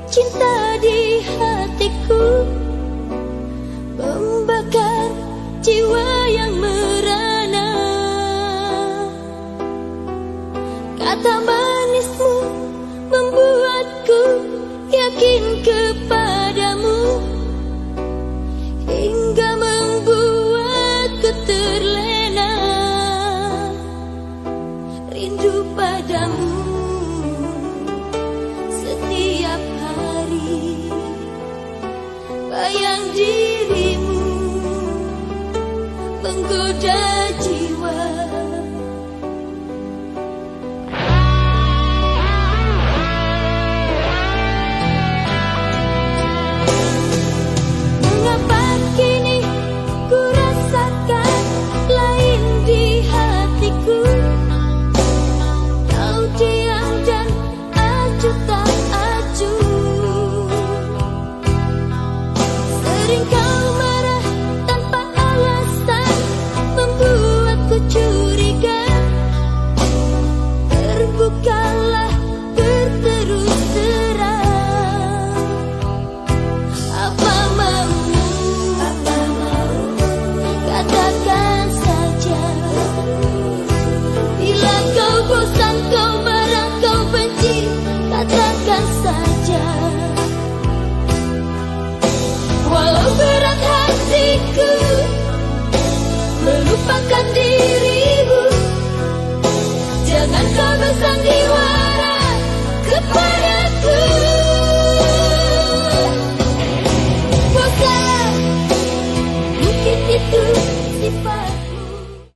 cinta di hatiku, membakar jiwa yang merana. Kata manismu membuatku yakin kepadamu, hingga membuatku terlena rindu padamu. Setiap hari bayang dirimu menggoda jiwa. Mengapa kini ku rasakan lain di hatiku? Kau diam dan acuh tak acuh. Sering kau marah tanpa alasan, membuatku curiga. Terbukalah berterus terang. Apa maumu? Katakan saja. Bila kau bosan, kau marah, kau benci, katakan saja. Walau berat hatiku melupakan dirimu, jangan kau bersandiwara kepada